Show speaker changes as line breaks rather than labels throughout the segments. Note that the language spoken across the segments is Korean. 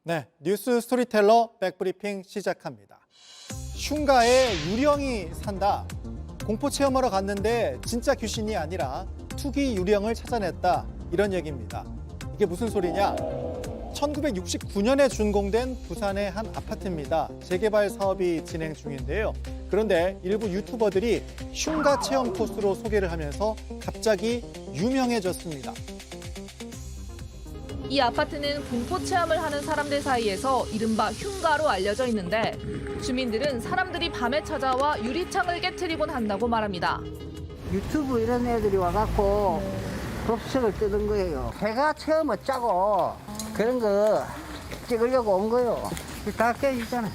네, 뉴스 스토리텔러 백브리핑 시작합니다. 흉가에 유령이 산다. 공포 체험하러 갔는데 진짜 귀신이 아니라 투기 유령을 찾아냈다. 이런 얘기입니다. 이게 무슨 소리냐? 1969년에 준공된 부산의 한 아파트입니다. 재개발 사업이 진행 중인데요. 그런데 일부 유튜버들이 흉가 체험 코스로 소개를 하면서 갑자기 유명해졌습니다.
이 아파트는 공포 체험을 하는 사람들 사이에서 이른바 흉가로 알려져 있는데 주민들은 사람들이 밤에 찾아와 유리창을 깨트리곤 한다고 말합니다.
유튜브 이런 애들이 와갖고 급식을 뜨는 거예요. 제가 체험을 짜고 그런 거 찍으려고 온 거예요. 다 깨지잖아요.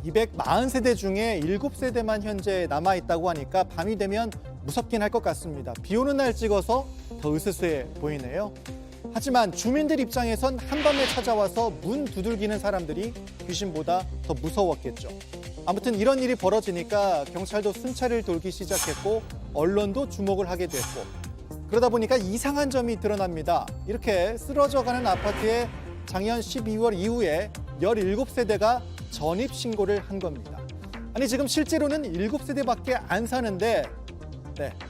240세대 중에 7세대만 현재 남아있다고 하니까 밤이 되면 무섭긴 할 것 같습니다. 비 오는 날 찍어서 더 으스스해 보이네요. 하지만 주민들 입장에선 한밤에 찾아와서 문 두들기는 사람들이 귀신보다 더 무서웠겠죠. 아무튼 이런 일이 벌어지니까 경찰도 순찰을 돌기 시작했고 언론도 주목을 하게 됐고 그러다 보니까 이상한 점이 드러납니다. 이렇게 쓰러져가는 아파트에 작년 12월 이후에 17세대가 전입 신고를 한 겁니다. 아니 지금 실제로는 7세대밖에 안 사는데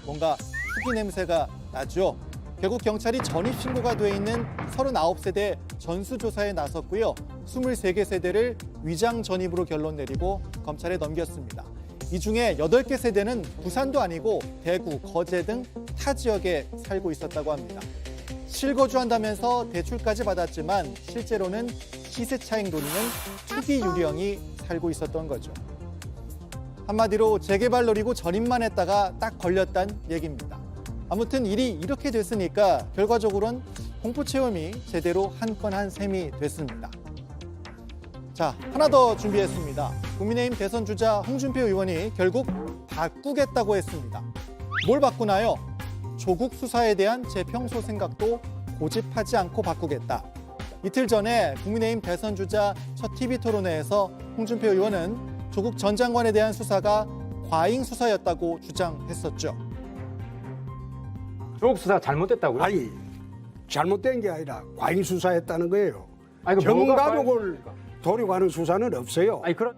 뭔가 투기 냄새가 나죠. 결국 경찰이 전입 신고가 돼 있는 39세대 전수조사에 나섰고요. 23개 세대를 위장 전입으로 결론 내리고 검찰에 넘겼습니다. 이 중에 8개 세대는 부산도 아니고 대구, 거제 등 타 지역에 살고 있었다고 합니다. 실거주한다면서 대출까지 받았지만 실제로는 시세 차익 노리는 투기 유령이 살고 있었던 거죠. 한마디로 재개발 노리고 전입만 했다가 딱 걸렸단 얘기입니다. 아무튼 일이 이렇게 됐으니까 결과적으로는 공포 체험이 제대로 한 건 한 셈이 됐습니다. 자, 하나 더 준비했습니다. 국민의힘 대선 주자 홍준표 의원이 결국 바꾸겠다고 했습니다. 뭘 바꾸나요? 조국 수사에 대한 제 평소 생각도 고집하지 않고 바꾸겠다. 이틀 전에 국민의힘 대선 주자 첫 TV 토론회에서 홍준표 의원은 조국 전 장관에 대한 수사가 과잉 수사였다고 주장했었죠.
조국 수사 잘못됐다고요?
아니, 잘못된 게 아니라 과잉 수사했다는 거예요.
아니,
전
뭐가
가족을 도려가는 수사는 없어요.
아니 그런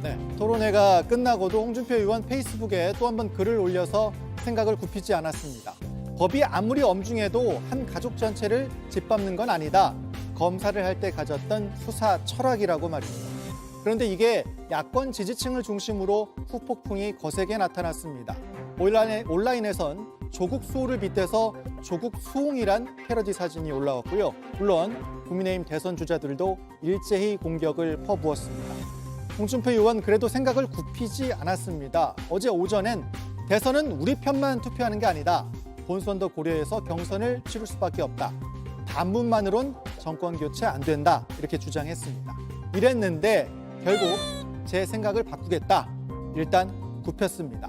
네, 토론회가 끝나고도 홍준표 의원 페이스북에 또 한 번 글을 올려서 생각을 굽히지 않았습니다. 법이 아무리 엄중해도 한 가족 전체를 짓밟는 건 아니다. 검사를 할 때 가졌던 수사 철학이라고 말입니다. 그런데 이게 야권 지지층을 중심으로 후폭풍이 거세게 나타났습니다. 온라인에선 조국 수호를 빗대서 조국 수홍이란 패러디 사진이 올라왔고요. 물론 국민의힘 대선 주자들도 일제히 공격을 퍼부었습니다. 홍준표 의원 그래도 생각을 굽히지 않았습니다. 어제 오전엔 대선은 우리 편만 투표하는 게 아니다. 본선도 고려해서 경선을 치를 수밖에 없다. 단문만으론 정권 교체 안 된다. 이렇게 주장했습니다. 이랬는데 결국 제 생각을 바꾸겠다. 일단 굽혔습니다.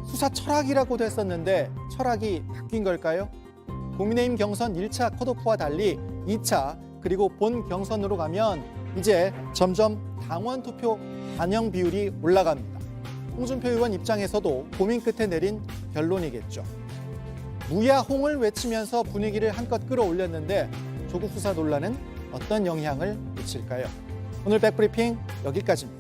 수사 철학이라고도 했었는데 철학이 바뀐 걸까요? 국민의힘 경선 1차 컷오프와 달리 2차 그리고 본 경선으로 가면 이제 점점 당원 투표 반영 비율이 올라갑니다. 홍준표 의원 입장에서도 고민 끝에 내린 결론이겠죠. 무야홍을 외치면서 분위기를 한껏 끌어올렸는데 조국 수사 논란은 어떤 영향을 미칠까요? 오늘 백브리핑 여기까지입니다.